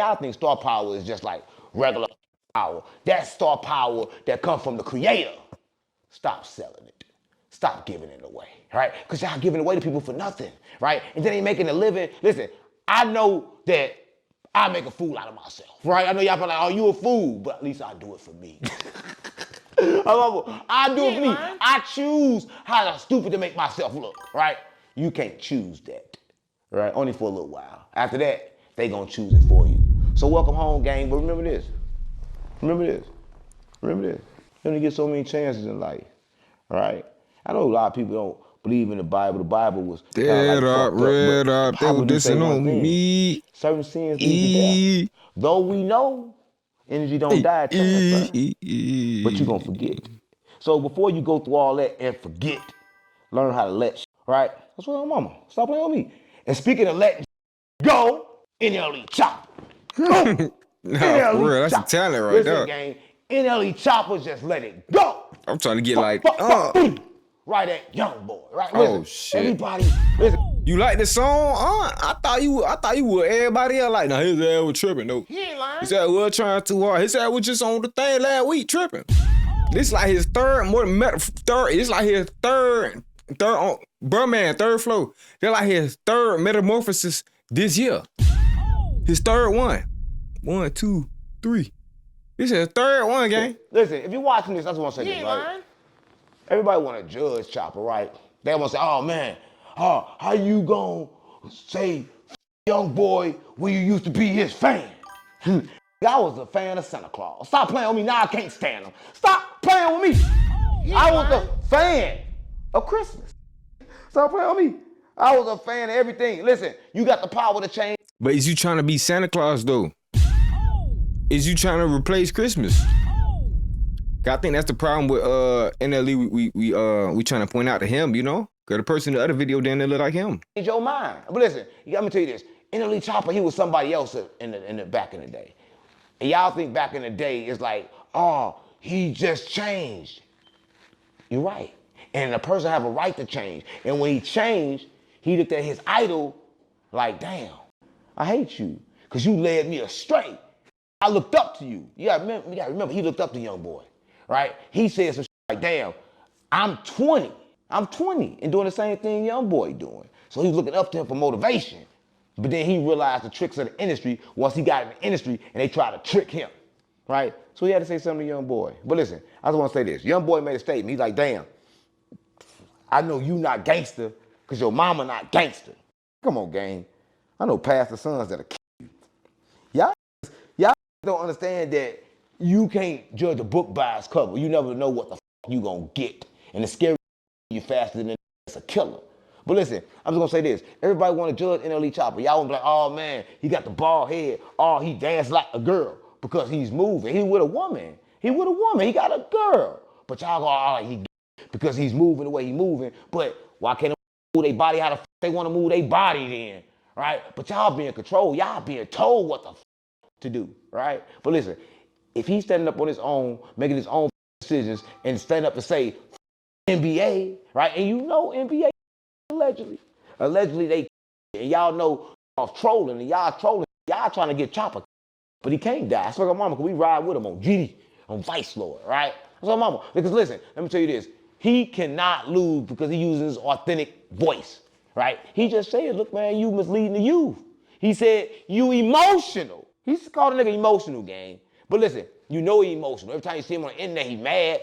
y'all think star power is just like regular power. That's star power that comes from the creator. Stop selling it. Stop giving it away, right? Because y'all giving it away to people for nothing, right? And then they making a living. Listen, I know that I make a fool out of myself, right? I know y'all be like, oh, you a fool, but at least I do it for me. I do it for me. I choose how stupid to make myself look, right? You can't choose that, right? Only for a little while. After that, they gonna choose it for you. So welcome home, gang, but remember this. Remember this. Remember this. You only get so many chances in life, right? I know a lot of people don't believe in the Bible. The Bible was kind of like fucked red up, up. They were dissing on me. certain sins lead to death. Though we know energy don't die, transfer, but you gonna forget. So before you go through all that and forget, learn how to let right? That's what I'm mama. Stop playing with me. And speaking of letting go, NLE Choppa. Nah, for real, that's a talent right there. Listen, gang, NLE Choppa just let it go. I'm trying to get right at Youngboy, right? Listen, shit. Everybody, listen. You like the song? I thought you would. Everybody else like, nah, his ass was tripping though. He ain't lying. His ass was trying too hard. His ass was just on the thing last week tripping. This like his third on Birdman, third flow. They're like his third metamorphosis this year. His third one. 1, 2, 3. This is his third one, gang. Listen, if you're watching this, I just want to say this, right? Everybody want to judge Choppa, right? They want to say, oh man, how you gonna say Youngboy when you used to be his fan? I was a fan of Santa Claus. Stop playing with me, now I can't stand him. Stop playing with me. I was a fan of Christmas. Stop playing with me. I was a fan of everything. Listen, you got the power to change. But is you trying to be Santa Claus though? Is you trying to replace Christmas? I think that's the problem with NLE. We trying to point out to him, you know, cause the person in the other video didn't look like him. Change your mind. But listen, you got me tell you this. NLE Choppa, he was somebody else in the back in the day. And y'all think back in the day it's like, oh, he just changed. You're right. And a person have a right to change. And when he changed, he looked at his idol like, damn, I hate you, cause you led me astray. I looked up to you. You gotta remember, he looked up to Youngboy, right? He said some shit like, damn, I'm 20 and doing the same thing Youngboy doing. So he was looking up to him for motivation. But then he realized the tricks of the industry once he got in the industry and they tried to trick him, right? So he had to say something to Youngboy. But listen, I just wanna say this. Youngboy made a statement. He's like, damn, I know you not gangster because your mama not gangster. Come on, gang. I know pastor sons that'll kill you. Y'all don't understand that you can't judge a book by its cover. You never know what the you gonna get. And the scary you faster than it's a killer. But listen, I'm just gonna say this. Everybody wanna judge NLE Choppa. Y'all wanna be like, oh man, he got the bald head. Oh, he danced like a girl because he's moving. He with a woman. He got a girl. But y'all go, oh, he because he's moving the way he's moving. But why can't they move their body how the they wanna move their body then? Right? But y'all being controlled. Y'all being told what the to do, right? But listen, if he's standing up on his own, making his own decisions, and stand up and say NBA, right? And you know NBA allegedly they, and y'all know off trolling, and y'all trying to get Choppa, but he can't die. I swear to mama, cause we ride with him on GD, on Vice Lord, right? I swear to mama, because listen, let me tell you this, he cannot lose because he uses his authentic voice, right? He just said, look man, you misleading the youth. He said, you emotional. He's called a nigga emotional, gang. But listen, you know he emotional. Every time you see him on the internet, he mad.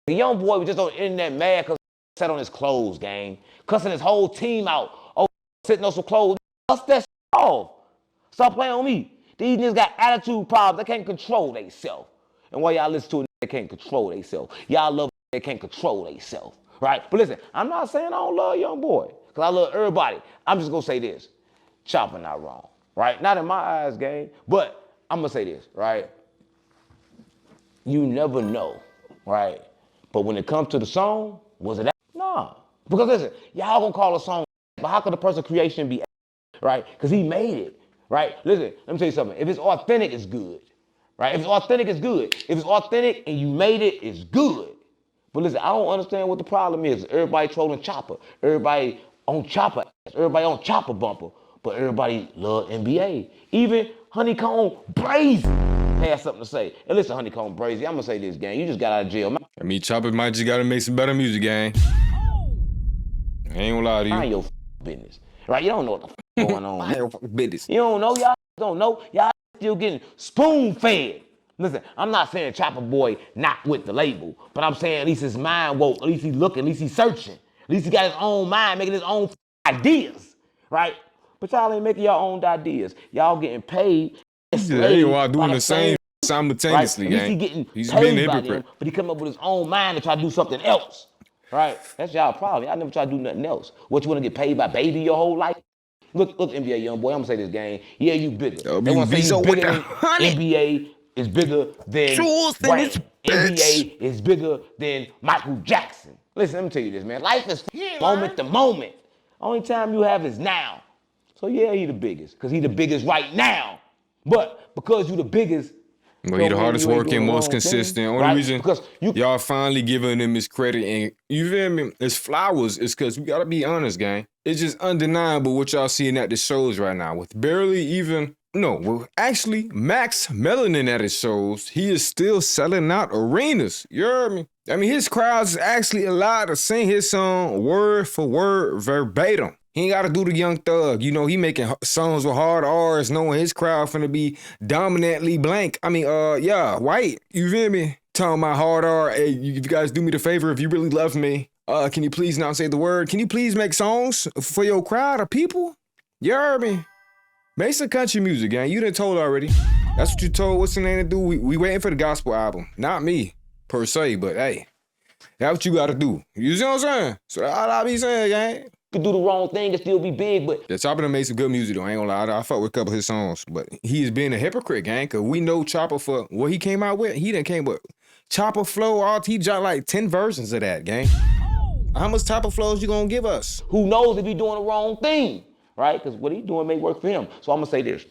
The Youngboy was just on the internet mad because he sat on his clothes, gang. Cussing his whole team out. Oh, sitting on some clothes. Dust that shit off. Stop playing on me. These niggas got attitude problems. They can't control themselves. And while y'all listen to it, they can't control themselves. Y'all love it, they can't control themselves. Right? But listen, I'm not saying I don't love Youngboy. Because I love everybody. I'm just going to say this. Choppa not wrong. Right? Not in my eyes, gang. But I'm going to say this, right? You never know, right? But when it comes to the song, was it that? Nah. Because listen, y'all going to call a song, but how could the person creation be, right? Because he made it, right? Listen, let me tell you something. If it's authentic, it's good, right? If it's authentic, it's good. If it's authentic and you made it, it's good. But listen, I don't understand what the problem is. Everybody trolling Choppa. Everybody on Choppa. Everybody on Choppa bumper. But everybody love NBA. Even Honeycomb Brazy has something to say. And listen, Honeycomb Brazy, I'm gonna say this, gang. You just got out of jail. I mean, Choppa might just gotta make some better music, gang. I ain't gonna lie to you. Mind your business, right? You don't know what the going on. Mind your business. You don't know, y'all don't know. Y'all still getting spoon-fed. Listen, I'm not saying Choppa Boy not with the label, but I'm saying at least his mind woke, at least he's looking, at least he's searching. At least he got his own mind, making his own ideas, right? But y'all ain't making your own ideas. Y'all getting paid. Yeah, ain't while doing the same simultaneously, right? At least gang. he getting He's paid being a by hypocrite. them, but he come up with his own mind to try to do something else, right? That's y'all problem. Y'all never try to do nothing else. What, you want to get paid by baby your whole life? Look, NBA Youngboy, I'm gonna say this, game. Yeah, you bigger. They wanna say you bigger than NBA is bigger than Wayne. NBA is bigger than Michael Jackson. Listen, let me tell you this, man. Life is moment to moment. Only time you have is now. So yeah, he the biggest, because he the biggest right now. But because you the biggest, Well, he the hardest working, most consistent. Only right? reason because y'all finally giving him his credit, and you feel me? His flowers is because we gotta be honest, gang. It's just undeniable what y'all seeing at the shows right now. With barely even, actually Max Melanin at his shows, he is still selling out arenas. You heard me? I mean, his crowds is actually allowed to sing his song word for word, verbatim. He ain't got to do the Young Thug. You know, he making songs with hard R's, knowing his crowd finna be dominantly blank. I mean, white. You feel me? Talking about hard R. Hey, you guys do me the favor if you really love me. Can you please not say the word? Can you please make songs for your crowd of people? You heard me? Make some country music, gang. You done told already. That's what you told what's the name to do. We waiting for the gospel album. Not me, per se, but hey, that's what you gotta do. You see what I'm saying? So that's all I be saying, gang. Could do the wrong thing and still be big, but Yeah, Choppa done made some good music though. I ain't gonna lie. I fuck with a couple of his songs, but he is being a hypocrite, gang. Cause we know Choppa for what he came out with. He done came with Choppa flow. He dropped like 10 versions of that, gang. How much Choppa flows you gonna give us? who knows if he doing the wrong thing, right? Because what he doing may work for him. So I'm gonna say this: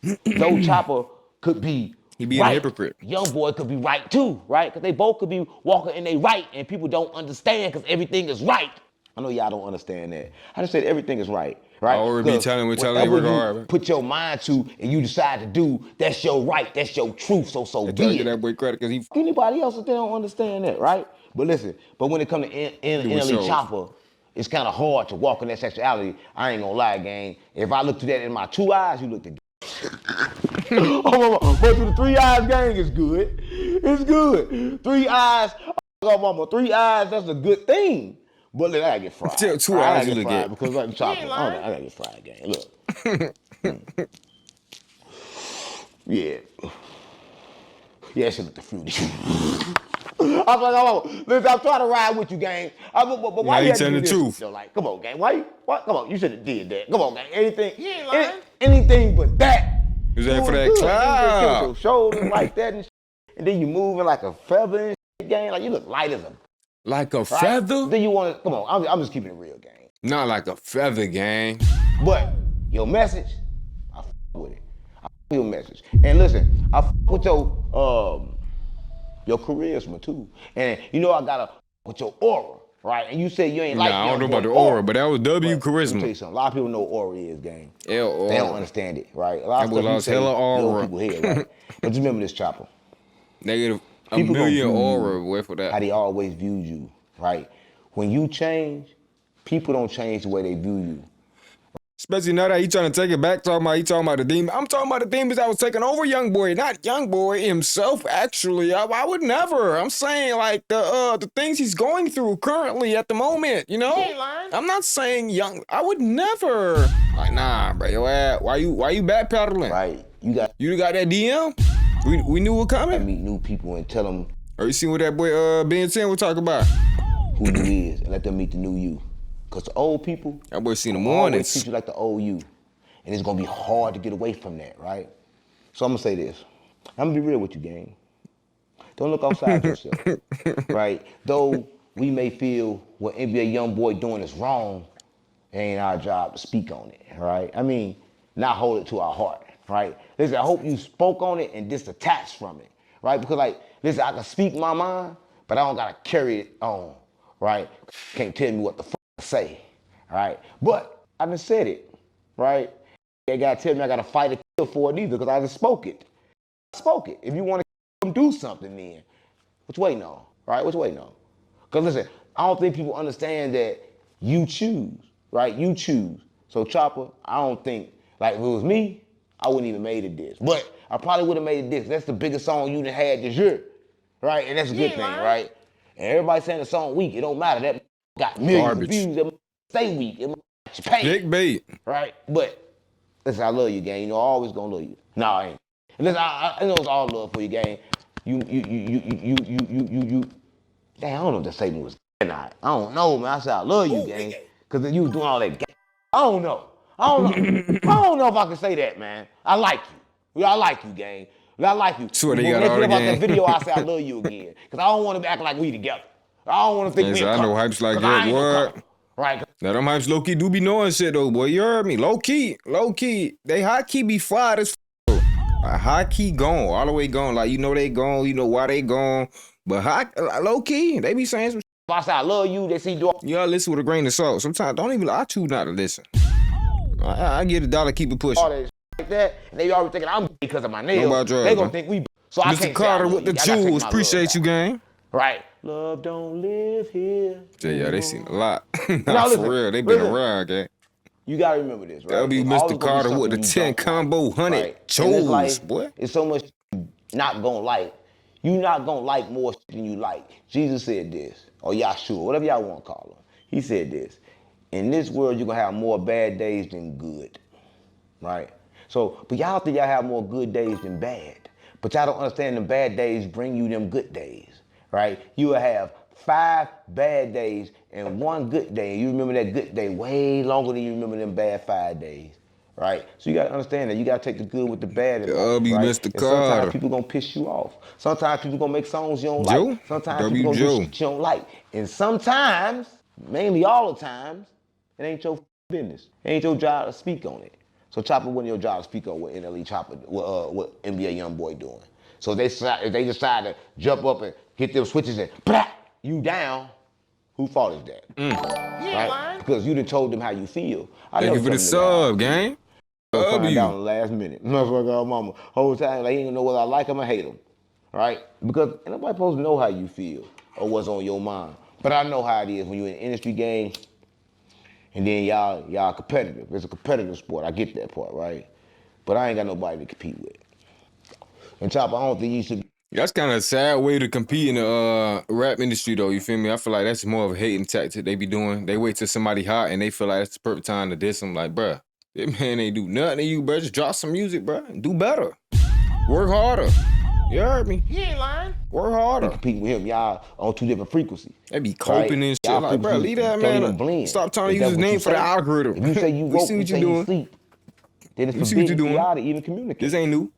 though Choppa could be He being right, a hypocrite. Youngboy could be right too, right? Because they both could be walking in their right, and people don't understand because everything is right. I know y'all don't understand that. I just said everything is right, right? I already be telling you whatever work you hard. put your mind to and you decide to do, that's your right, that's your truth. So be Get that it. boy credit because he Anybody else if they don't understand that, right? But listen, but when it comes to NLE shows. Choppa, it's kind of hard to walk in that sexuality. I ain't gonna lie, gang. If I look through that in my 2 eyes, you look at but through the 3 eyes, gang, is good. It's good. 3 eyes, mama, 3 eyes, that's a good thing. But look, I gotta get fried. Still 2 eyes you look at. Because like Choppa, I gotta get fried, gang. Look. Yeah. Yeah, that shit look the fruity. I was like, oh, listen, I'm trying to ride with you, gang. But why Now you you had to telling do the this? truth. Though? Like, come on, gang. Why? Come on, you should have did that. Come on, gang. Anything but that. You was for that good. cloud. You with your shoulders like that and shit. And then you moving like a feather and shit, gang. Like, you look light as a... Like a right? feather? Then you want to... Come on, I'm just keeping it real, gang. Not like a feather, gang. But your message, I f with it. I f your message. And listen, I f with your charisma too. And you know I gotta with your aura, right? And you said you ain't like I don't know about the aura, but that was W Let me tell charisma. you something. A lot of people know what aura is, gang. Aura. They don't understand it, right? A lot of That boy stuff you lost say, hella you know aura. people hear, right? But just remember this, Choppa. Negative a People gonna million view aura you away for that. how they always viewed you, right? When you change, people don't change the way they view you. Especially now that he trying to take it back, he talking about the demon. I'm talking about the demons that was taking over Youngboy, not Youngboy himself. Actually, I would never. I'm saying like the things he's going through currently at the moment. You know, I'm not saying I would never. Like nah, bro. Why you backpedaling? Right? You got that DM? We knew what I coming. meet new people and tell them Or you seen what that boy Ben 10 was talking about? who you is and let them meet the new you. Because the old people, That boy seen the always mornings. treat you like the old you. And it's going to be hard to get away from that, right? So I'm going to say this. I'm going to be real with you, gang. Don't look outside yourself, right? Though we may feel what NBA Youngboy doing is wrong, it ain't our job to speak on it, right? I mean, not hold it to our heart, right? Listen, I hope you spoke on it and disattached from it, right? Because like, listen, I can speak my mind, but I don't got to carry it on, right? Can't tell me what the fuck to say, right? But I done said it, right? They got to tell me I got to fight it for it either because I just spoke it. If you want to do something, then what you waiting on, right? What you waiting on? Because listen, I don't think people understand that you choose, right? You choose. So Choppa, I don't think, like if it was me, I wouldn't even made it this. But I probably would have made it this. That's the biggest song you done had this year, right? And that's a good thing, right? And everybody saying the song weak, it don't matter. That got millions of views. That stay weak. It pay. Big bait. Right? But listen, I love you, gang. You know, I always gonna love you. No, I ain't. And listen, I know it's all love for you, gang. You. Dang, I don't know if the statement was or not. I don't know, man. I said I love you, gang. Cause you was doing all that gang. I don't know. I don't know if I can say that, man. I like you. I like you, gang. I like you. Swear they got all the about gang. that video, I say I love you again. Cause I don't want to act like we together. I don't want to think we I know hypes like that, what? Right. Now them hypes low key do be knowing shit though, boy. You heard me? Low key. They high key be fired as high key gone, all the way gone. Like you know they gone, you know why they gone. But low key, they be saying some shit. If I say I love you, they see you. You gotta listen with a grain of salt. Sometimes I choose not to listen. I get $1, keep it pushing. All that like that, and they already thinking I'm because of my nails. They gonna think we. So I can't Mr. Carter with the jewels, appreciate you, gang. Right. Love don't live here. Yeah, they seen a lot. Nah, listen, for real, they been around, gang. You gotta remember this, right? That'll be Mr. Carter with the 10 combo 100 jewels, boy. It's so much not gonna like. You not gonna like more than you like. Jesus said this, or Yahshua, whatever y'all want to call him. He said this. In this world, you're gonna have more bad days than good, right? So, but y'all think y'all have more good days than bad. But y'all don't understand the bad days bring you them good days, right? You will have 5 bad days and 1 good day. You remember that good day way longer than you remember them bad 5 days, right? So you gotta understand that. You gotta take the good with the bad. Right? Mr. Carter. Sometimes people gonna piss you off. Sometimes people gonna make songs you don't like. Sometimes people gonna do shit you don't like. And sometimes, mainly all the times, it ain't your business. It ain't your job to speak on it. So Choppa wasn't your job to speak on what NLE Choppa, what NBA Youngboy doing. So if they decide to jump up and hit them switches and blah, you down, who fault is that? Right? Because you done told them how you feel. Thank you for the sub, gang. Find out in the last minute. Motherfucker, mama, whole time they ain't gonna know whether I like them or hate them, right? Because ain't nobody supposed to know how you feel or what's on your mind. But I know how it is when you're in the industry game. And then y'all competitive. It's a competitive sport. I get that part, right? But I ain't got nobody to compete with. And Choppa, I don't think you should. That's kind of a sad way to compete in the rap industry, though. You feel me? I feel like that's more of a hating tactic they be doing. They wait till somebody hot and they feel like that's the perfect time to diss them. Like, bruh, that man ain't do nothing to you, bruh. Just drop some music, bruh. Do better. Work harder. You heard me? He ain't lying. Work harder. Competing with him, y'all on 2 different frequencies. They be coping and shit. Y'all like, bro, leave that man. Stop trying to use his name for the algorithm. If you say you woke, you say you sleep, then it's forbidden for y'all to even communicate. This ain't new.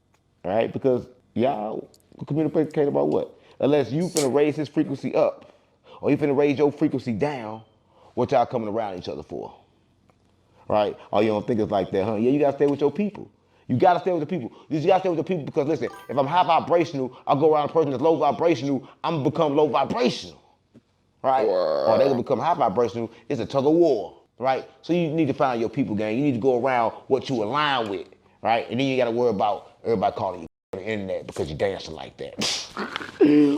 Right? Because y'all communicate about what? Unless you finna raise his frequency up, or you finna raise your frequency down, what y'all coming around each other for? Right? Oh, you don't think it's like that, huh? Yeah, you gotta stay with your people. You gotta stay with the people. You gotta stay with the people because listen, if I'm high vibrational, I'll go around a person that's low vibrational, I'm gonna become low vibrational. Right? Or they gonna become high vibrational, it's a tug of war. Right? So you need to find your people, gang. You need to go around what you align with. Right? And then you gotta worry about everybody calling you on the internet because you dancing like that.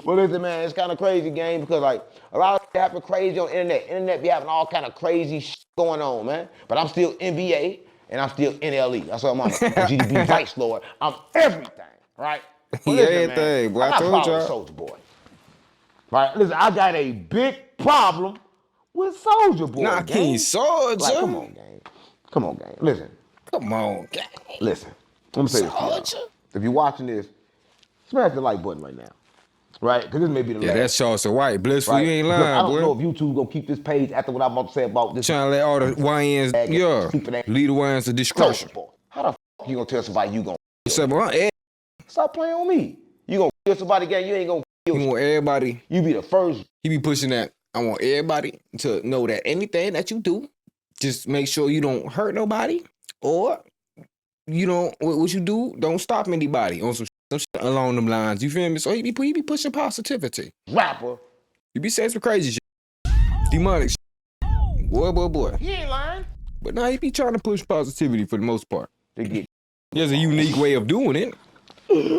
Well, listen, man, it's kind of crazy, gang, because like a lot of shit happen crazy on the internet. Internet be having all kind of crazy shit going on, man. But I'm still NBA. And I'm still NLE. That's what I'm on. GDB Vice Lord. I'm everything, right? Well, listen, everything, boy. I'm I told y'all. Soulja Boy. Right? Listen, I got a big problem with Soulja Boy. Nah, King Soulja. Like, come on, gang. Come on, gang. Listen. Come on, gang. Listen. Let me say this to y'all. If you're watching this, smash the like button right now. Right? Because this may be the last. Yeah, that's Charles White. Blissful, right? You ain't lying, boy. I don't know if YouTube gonna keep this page after what I'm about to say about this. Trying to let all the YNs, lead the YNs to discretion. How the f you gonna tell somebody you gonna kill? Stop playing on me. You gonna kill somebody again, you ain't gonna kill. You want everybody. You be the first. He be pushing that. I want everybody to know that anything that you do, just make sure you don't hurt nobody or you don't, what you do, don't stop anybody on some shit along them lines. You feel me? So he be pushing positivity. Rapper. You be saying some crazy shit. Demonic shit. Boy. He ain't lying. But now he be trying to push positivity for the most part. To get There's a unique way of doing it.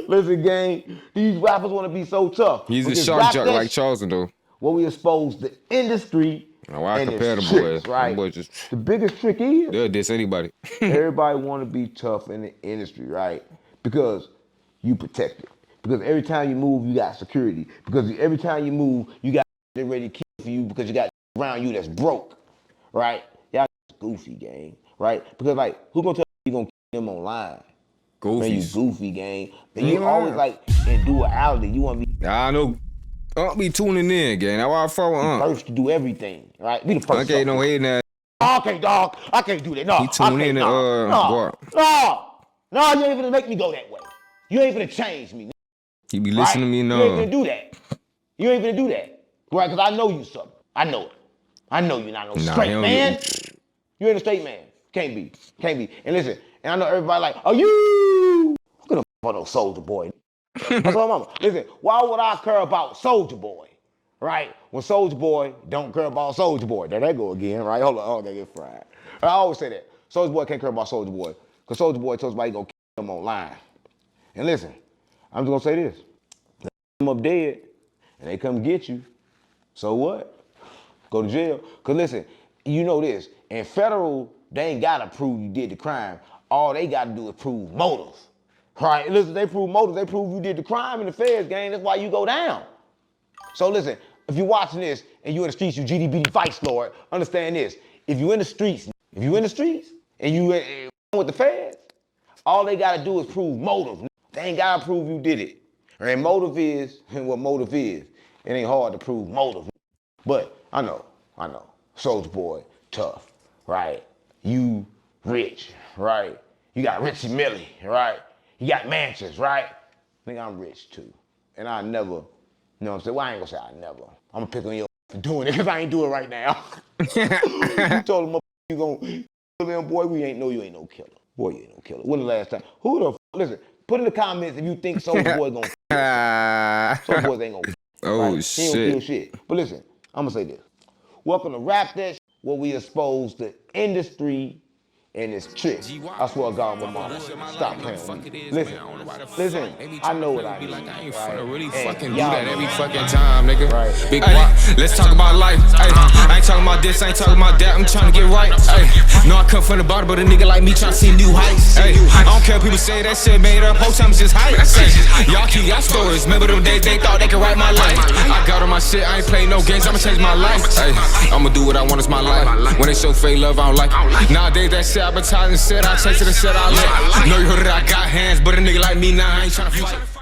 Listen, gang, these rappers want to be so tough. He's a shark jock like Charleston, though. Well, we expose the industry. Now, why and compare its them tricks, boys? right? Them boys just, the biggest trick is they'll diss anybody. everybody want to be tough in the industry, right? Because you protect it. Because every time you move, you got security. Because every time you move, you got they ready to kill for you because you got around you that's broke, right? Y'all goofy, gang, right? Because like, who gonna tell you gonna kill them online? Man, you Goofies. goofy, gang. And you always like in duality. You want to be I know. I'll be tuning in, gang. That's why I follow first to do everything, right? Be the first. Okay, no hate now. I can't, dog. I can't do that. No, He tune in and no, you ain't gonna make me go that way. You ain't gonna change me. He be listening to me, You ain't gonna do that. You ain't gonna do that, right? Because I know you something. I know it. I know you're not no straight man. You ain't a straight man. Can't be. And listen, and I know everybody like, oh, you. I'm gonna for no Soulja Boy. That's what mama. Listen, why would I care about Soulja Boy? Right? When Soulja Boy don't care about Soulja Boy. There they go again, right? Hold on, they get fried. I always say that. Soulja Boy can't care about Soulja Boy. Because Soulja Boy told somebody he gonna kill him online. And listen, I'm just gonna say this. They come up dead and they come get you. So what? Go to jail. Because listen, you know this. In federal, they ain't gotta prove you did the crime. All they gotta do is prove motive. Right? Listen, they prove motive. They prove you did the crime in the feds, gang. That's why you go down. So listen, if you're watching this and you in the streets, you GDBD fights, Lord, understand this. If you in the streets and you with the feds, all they gotta do is prove motive. They ain't gotta prove you did it. And motive is what motive is. It ain't hard to prove motive. But I know. Soulja Boy, tough, right? You rich, right? You got Richie Millie, right? You got mansions, right? Nigga, I'm rich too. And I never, you know what I'm saying? Well, I ain't gonna say I never. I'm gonna pick on you for doing it because I ain't doing it right now. You told him you gonna kill them, boy, you ain't no killer. Boy, you ain't no killer. When the last time? Who the listen, put in the comments if you think Soulja Boy gonna Soulja Boys ain't gonna Oh, right? shit. He don't kill shit. But listen, I'm gonna say this. Welcome to Rap That Shit, where we expose the industry and its tricks. I swear to God, my mama, stop playing with me. Listen, I know what I do. I ain't finna really And fucking do y'all that know every what fucking time, nigga. Right. Big let's talk about life. Ay, I ain't talking about this, I ain't talking about that. I'm trying to get right. Ay, no, I come from the bottom, but a nigga like me trying to see new heights. Ay, I don't care if people say that shit made up. Whole time it's just hype. Y'all keep y'all stories. Remember them days they thought they could write my life. I got on my shit, I ain't playing no games. I'ma change my life. Ay, I'ma do what I want, it's my life. When they show fake love, I don't like. Nowadays that shit advertising shit, I chase it and shit I like. Know you heard it, I got hands, but a nigga like me, nah, I ain't tryna fight.